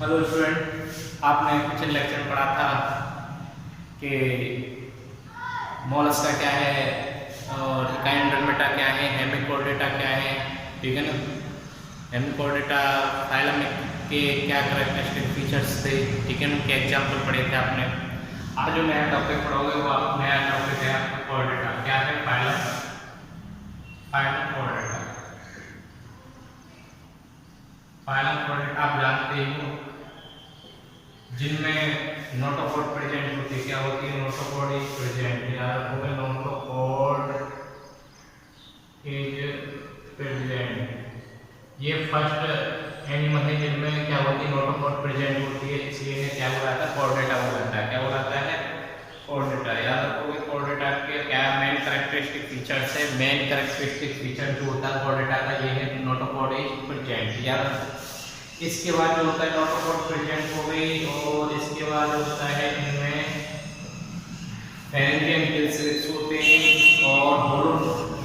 Hello student, आपने पिछले lecture में पढ़ा था कि मोलस्का क्या है और इकाइनोडर्मेटा क्या है, हेमिकोर्डेटा क्या है, ठीक है ना। हेमिकोर्डेटा फाइलम के क्या कैरेक्टरिस्टिक फीचर्स थे, ठीक है ना, के एग्जाम्पल पढ़े थे आपने। आज जो नया टॉपिक पढ़ोगे वो आप नया टॉपिक है आपका कोर्डेटा। क्या है? Phylum Chordata. फाइलम कोर्डेटा आप जानते हो जिनमें नोटोकॉर्ड प्रेजेंट होती है। क्या होती है? नोटोकॉर्ड इज प्रेजेंट, यार होगा नोटोकॉर्ड इज प्रेजेंट। ये फर्स्ट एनिमल है जिनमें क्या होती है? नोटोकॉर्ड प्रेजेंट होती है, इसलिए क्या बुलाता है? कोर्डेटा बुलाता है। क्या बुलाता है? कोर्डेटा। याद रखोगे कोर्डेटा के क्या मेन कैरेक्टरिस्टिक फीचर्स है। मेन कैरेक्टरिस्टिक फीचर जो होता है कोर्डेटा का ये है नोटोकॉर्ड इज प्रेजेंट। याद इसके बाद जो होता है नोटोकॉर्ड प्रेजेंट हो गई, और इसके बाद होता है इनमें फेरेंजियल गिल्स होते हैं और होलो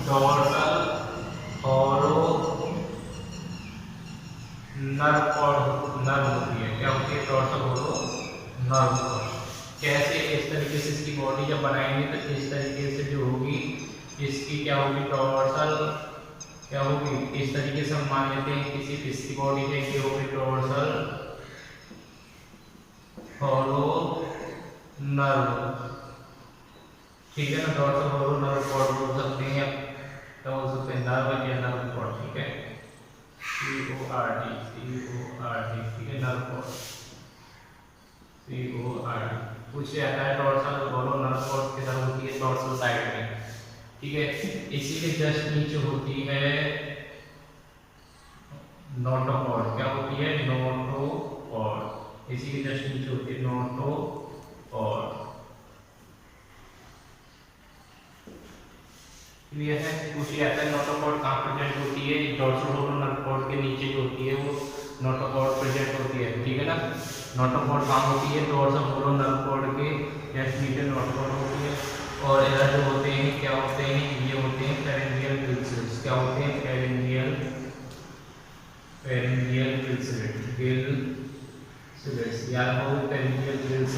डोर्सल नर्व होती है। क्या होती है? Dorsal hollow nerve. कैसे? इस तरीके से इसकी बॉडी जब बनाएंगे तो इस तरीके से जो होगी इसकी क्या होगी? डोर्सल क्या होगी? इस तरीके से हम मान लेते हैं किसी फिश की बॉडी है, ये होगी डोर्सल होलो नर्व, ठीक है ना। डोर्सल होलो नर्व कॉर्ड बोल सकते हैं, तो बोल सकते हैं नर्व या नर्व कॉर्ड, ठीक है। CORD, ठीक है, नर्व कॉर्ड CORD। पूछ आता है डोर्सल होलो नर्व कॉर्ड किधर होती है? डोर्सल साइड में, ठीक है। इसी के जस्ट नीचे होती है नोटोकॉर्ड। क्या होती है? नोटोकॉर्ड। इसी के जस्ट नीचे होती है नोटोकॉर्ड। क्लियर है? पूछिए आता है नोटोकॉर्ड कहाँ प्रेजेंट होती है? डोर्सल होलो नर्व कॉर्ड के नीचे जो होती है वो नोटोकॉर्ड प्रेजेंट होती है, ठीक है ना। नोटोकॉर्ड कहाँ होती है? डोर्सल होलो नर्व कॉर्ड के जस्ट नीचे नोटोकॉर्ड होती है। और इधर जो होते हैं क्या होते हैं? ये होते हैं फेरेंजियल गिल्स। क्या होते हैं? Pharyngeal gills. याद हो फेरेंजियल गिल्स,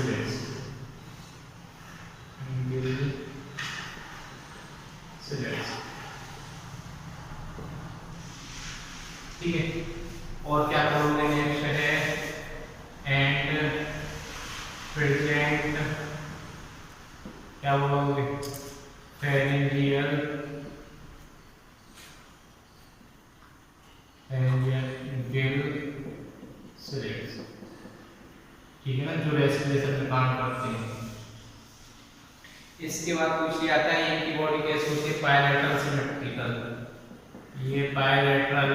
ठीक है। और क्या करोगे? नेक्स्ट है एंड प्रेजेंट, क्या बोलोगे? फेरेंजियल गिल्स, ठीक है ना, जो रेस्पिरेशन में काम करते हैं। इसके बाद पूछिए आता है इनकी बॉडी कैसे होती है? Bilateral symmetrical. ये बायलैटरल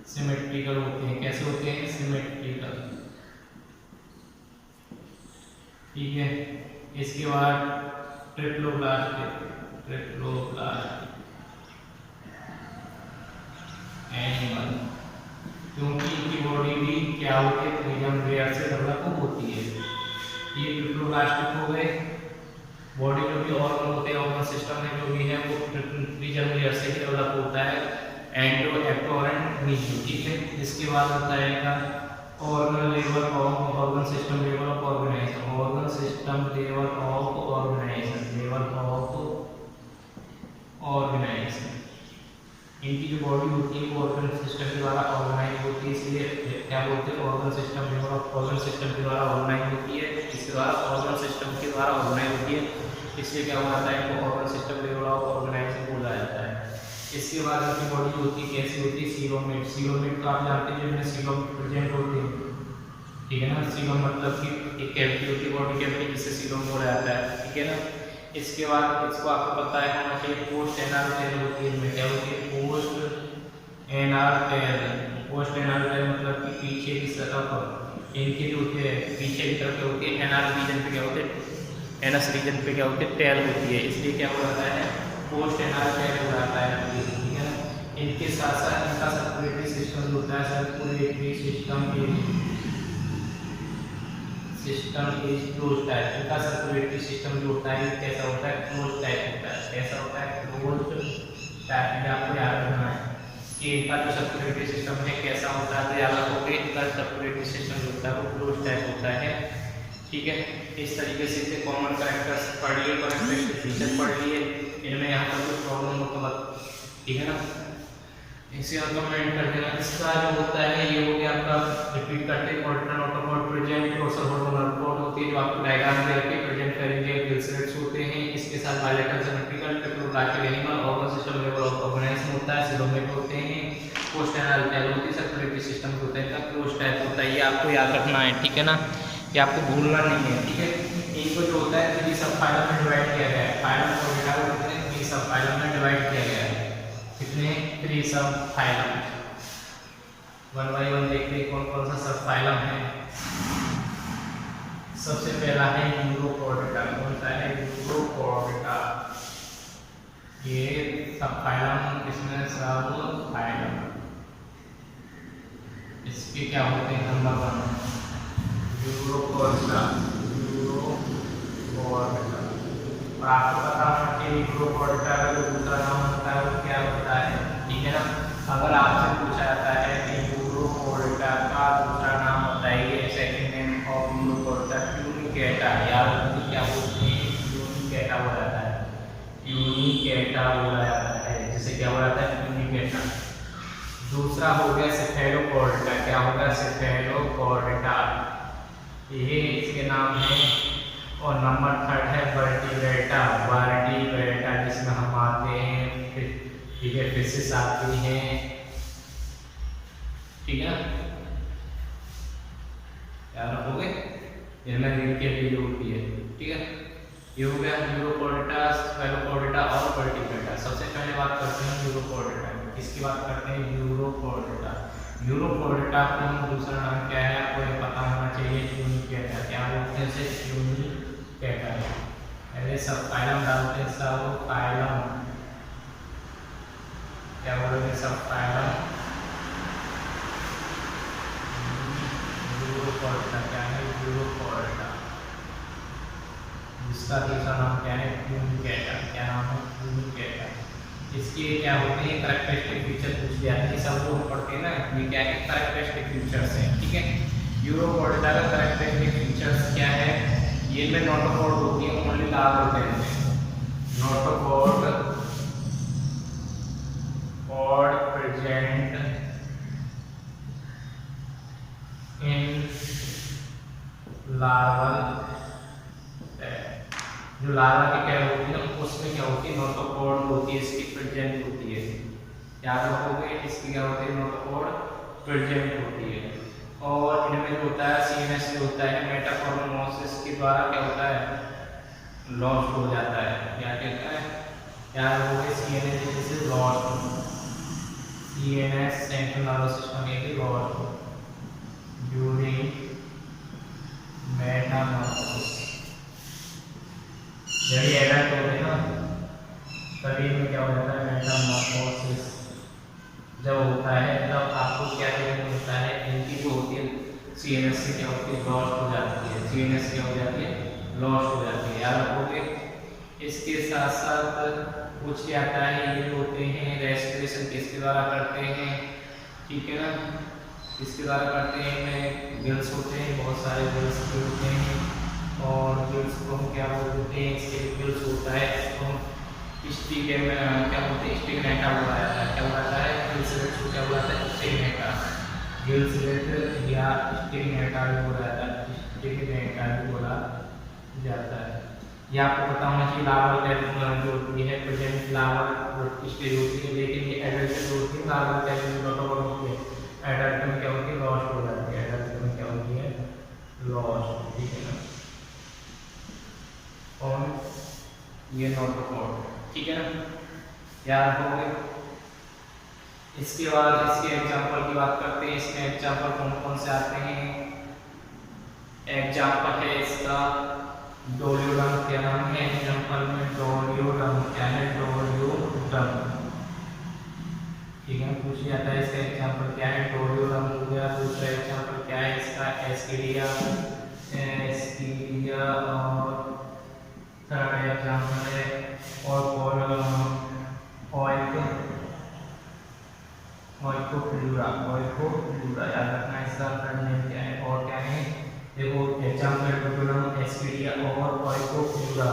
सिमेट्रिकल होते हैं। कैसे होते हैं? सिमेट्रिकल, ठीक है। इसके बाद ट्रिप्लोब्लास्ट एनिमल, क्योंकि इनकी बॉडी भी क्या होती है? प्रीजम लेयर से डेवलप होती है। ये ट्रिप्लोब्लास्टिक हो गए। बॉडी जो भी ऑर्गन होते हैं, ऑर्गन सिस्टम में जो भी है वो प्रीजम लेयर से ही डेवलप होता है, एंडो एक्टो और मीजो, ठीक है। इसके बाद होता है organ level of organ system level of organisation, organ system level of organisation. इनकी जो बॉडी होती है वो ऑर्गन सिस्टम के द्वारा ऑर्गेनाइज होती है, इसलिए क्या बोलते हैं? Organ system level of organ system के द्वारा ऑर्गेनाइज होती है। इसके द्वारा ऑर्गन सिस्टम के द्वारा ऑर्गेनाइज होती है, इसलिए क्या हो जाता है? इनको organ system level of organisation बोला जाता है। इसके बाद इनकी बॉडी होती है कैसी होती है? सीलोमेट तो आप जानते हैं जिनमें सीलोम प्रेजेंट होते हैं, ठीक है ना। सीलोम मतलब कि एक कैविटी होती है, बॉडी कैविटी, जिससे सीलोम बोला जाता है, ठीक है ना। इसके बाद इसको आपको पता है होना चाहिए पोस्ट एनाल टेल होती है। इनमें क्या होती है? पोस्ट एनाल टेल मतलब कि पीछे की सतह पर इनके जो होते हैं पीछे की तरफ क्या होती है? एनाल रीजन पे क्या होते हैं? एनस रीजन पे क्या होती है? टेल होती है, इसलिए क्या हो जाता है? पोस्ट एनाल टेल हो जाता है, ठीक है ना। इनके साथ साथ इनका सर्कुलेटरी सिस्टम होता है, circulatory system is close type. इनका सर्कुलेटरी सिस्टम जो होता है कैसा होता है? क्लोज टाइप होता है। कैसा होता है? Close type. आपको याद रखना है कि इनका जो सर्कुलेटरी सिस्टम है कैसा होता है, तो याद रखोगे इनका सर्कुलेटरी सिस्टम जो होता है वो क्लोज टाइप होता है। ठीक है, इस तरीके से इसे कॉमन कैरेक्टर्स पढ़ लिए, कैरेक्टरिस्टिक फीचर पढ़ लिए। इनमें यहाँ पर कोई प्रॉब्लम हो तो बस, ठीक है ना, इसे कमेंट कर देना। इसका जो होता है ये हो गया आपका, रिपीट करते हैं, ordinal automated present dorsal hormonal code होती है जो आपको डायग्राम दे रखी है, प्रेजेंट फेरिंजियल गिल्सलेट्स होते हैं, इसके साथ bilateral symmetrical peptoblastic animal organ system level of organism होता है, सिलोमेट होते हैं, post anal cavity circulatory system होता है, इसका क्लोज टाइप होता है। ये आपको याद रखना है, ठीक है ना, ये आपको भूलना नहीं है, ठीक है। इनको जो होता है 3 सब फाइलम में डिवाइड किया गया है, फाइलम को बेटा को कितने 3 सब फाइलम में डिवाइड किया गया है, कितने 3 सब फाइलम। 1 बाय 1 देखते हैं कौन कौन सा सब फाइलम है। सबसे पहला है यूरोकॉर्डेटा, कौन सा है यूरोकॉर्डेटा, ये सब फाइलम, इसमें सब फाइलम, इसके क्या होते हैं, नंबर 1 यूरोकॉर्डेटा, यूरोकॉर्डेटा। और आपको पता होना चाहिए यूरोकॉर्डेटा का जो दूसरा नाम होता है वो क्या होता है, ठीक है ना। अगर आपसे पूछा जाता है कि यूरोकॉर्डेटा का दूसरा नाम बताइए, second name of urochordata Tunicata, यार क्या बोलते हैं, ट्यूनिकेटा बोला जाता है, ट्यूनिकेटा बोला जाता है, जिसे क्या बोला जाता है, ट्यूनिकेटा। दूसरा हो गया सेफेलोकॉर्डेटा, क्या होगा, सेफेलोकॉर्डेटा, ये इसके नाम है। और नंबर 3 है वर्टिब्रेटा, वर्टिब्रेटा जिसमें हम आते हैं, ठीक है, फिशेस आती हैं, ठीक है, याद रखोगे, इनमें रीड के लिए होती है, ठीक है। ये हो गया यूरोकॉर्डेटा, सेफेलोकॉर्डेटा और वर्टिब्रेटा। सबसे पहले बात करते हैं यूरोकॉर्डेटा, किसकी बात करते हैं, यूरोकॉर्डेटा। यूरोकॉर्डेटा का दूसरा नाम क्या है, आपको ये पता होना चाहिए, ट्यूनिकेटा, क्या बोलते हैं इसे, ट्यूनिकेटा। पहले सब फाइलम डालते हैं, सब फाइलम, क्या बोलोगे, सब फाइलम, यूरोकॉर्डेटा, क्या है, यूरोकॉर्डेटा, जिसका दूसरा नाम क्या है, ट्यूनिकेटा, क्या नाम है, ट्यूनिकेटा। इसके क्या होते हैं, कैरेक्टरिस्टिक फीचर पूछ लिया है, सब लोग पढ़ते हैं ना, ये क्या है, कैरेक्टरिस्टिक फीचर्स हैं, ठीक है। यूरोकॉर्डेटा का कैरेक्टरिस्टिक फीचर्स क्या है, ये में नोटोकॉर्ड होती है, ओनली लाभ होते हैं, नोटोकॉर्ड और प्रेजेंट इन लार्वल, जो लार्वा की क्या होती है ना, उसमें क्या होती है, नोटोकॉर्ड होती है, इसकी प्रेजेंट होती है, याद रखोगे, इसकी क्या होती है, नोटोकॉर्ड प्रेजेंट होती है। और इनमें जो होता है सीएनएस जो होता है मेटामॉर्फोसिस के द्वारा क्या होता है, लॉस्ट हो जाता है, क्या कहता है, याद रखोगे, सीएनएस जैसे lost, CNS central nervous system ये लॉस्ट ड्यूरिंग मेटामॉर्फोसिस। जब ये एडल्ट होते हैं ना, शरीर में क्या हो जाता है, मेटामॉर्फोसिस जब होता है, तब आपको क्या देखने होता है, इनकी जो होती है सीएनएस से क्या होती है, लॉस्ट हो जाती है, सीएनएस क्या हो जाती है, लॉस्ट हो जाती है, याद रखोगे। इसके साथ साथ कुछ आता है, ये होते हैं रेस्पिरेशन किसके द्वारा करते हैं, ठीक है ना, इसके द्वारा करते हैं, इनमें गिल्स होते हैं, बहुत सारे गिल्स होते हैं, और गिल्स को हम क्या बोलते हैं, इसके गिल्स होता है, इसको स्टिग्मेटा में क्या बोलते हैं, स्टिग्मेटा बोला जाता है, क्या बोला जाता है, गिल्सलेट्स को क्या बोला जाता है, स्टिग्मेटा, गिल्सलेट या स्टिग्मेटा भी बोला जाता है, स्टिग्मेटा भी बोला जाता है। ये आपको पता होना चाहिए, लार्वल कैविटी जो होती है, प्रेजेंट लार्वल स्टेज होती है, लेकिन ये एडल्ट जो होती है, लार्वल कैविटी नोटोकॉर्ड होती है, एडल्ट में क्या होती है, लॉस्ट हो जाती है, एडल्ट में क्या होती है, लॉस्ट, ठीक है ना, और ये नोटोकॉर्ड, ठीक है ना, याद रखोगे। इसके बाद इसके एग्जांपल की बात करते हैं, इसमें एग्जांपल कौन कौन से आते हैं, एग्जांपल है इसका डोलियोडम, क्या नाम है एग्जांपल में, डोलियोडम, क्या है, डोलियोडम, ठीक है, पूछ जाता है इसका एग्जांपल क्या है, डोलियोडम हो गया। दूसरा एग्जांपल क्या है इसका, एस्किडिया, एस्किडिया, और थर्ड एग्जांपल है और ड्यूरा, ओइकोड्यूरा याद रखना इसका नेम क्या है। और क्या है देखो एग्जाम्पल टोटोलम एस्किडिया और ओइकोड्यूरा,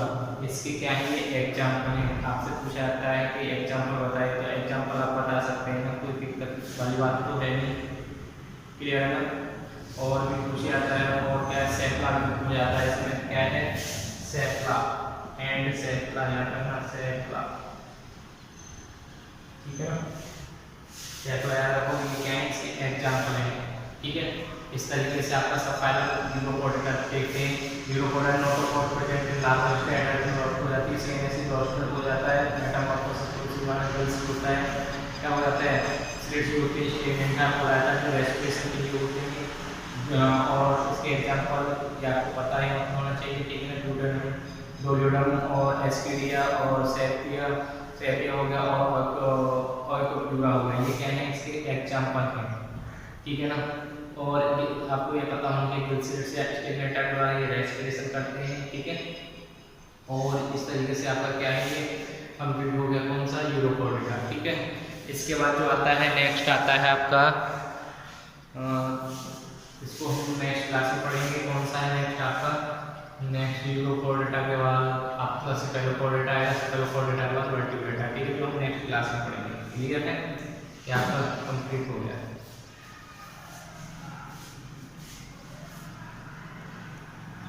इसके क्या है ये एग्जाम्पल है। आपसे पूछा जाता है कि एग्जाम्पल बताए तो एग्जाम्पल आप बता सकते हैं ना, कोई दिक्कत वाली बात तो है नहीं, क्लियर है ना। और भी पूछा जाता है और क्या है सेफ्ला भी पूछा जाता है, इसमें क्या है सेफ्ला एंड सेफ्ला याद रखना सेफ्ला, ठीक है ना। सेफ्ला याद रखो ये क्या है इसके एग्जाम्पल है, ठीक है। इस तरीके से आपका सब फाइनल यूरोपोडेटा देखते हैं। Urochordata notochord present in large standard में लॉस्ट हो जाती है, सीएनएसी लॉस्ट हो जाता है, मेटामॉर्फोसिस होता है, क्या हो जाता है स्लिट्स होती है, स्टेटमेंट आपको बताया था जो रेस्पिरेशन के लिए होते हैं। और इसके एग्जांपल क्या आपको पता है होना चाहिए, ठीक है। डोलियोडम और एस्किडिया और सेपिया हो गया और ओइकोड्यूरा हो गया, ये क्या है इसके एग्जांपल हैं, ठीक है ना। और आपको ये पता होना चाहिए ग्लिसरीड्स या स्टेटमेंट द्वारा ये रेस्पिरेशन करते हैं, ठीक है। और इस तरीके से आपका क्या है ये कंप्लीट हो गया कौन सा यूरोपोडेटा, ठीक है। इसके बाद जो आता है नेक्स्ट आता है आपका इसको हम नेक्स्ट क्लास में पढ़ेंगे, कौन सा है नेक्स्ट आपका नेक्स्ट यूरोपोडेटा के बाद आपका सेफलोपोडेटा है, सेफलोपोडेटा के बाद वर्टिब्रेटा, ठीक है, जो हम नेक्स्ट क्लास में पढ़ेंगे, क्लियर है। ये आपका कंप्लीट हो गया।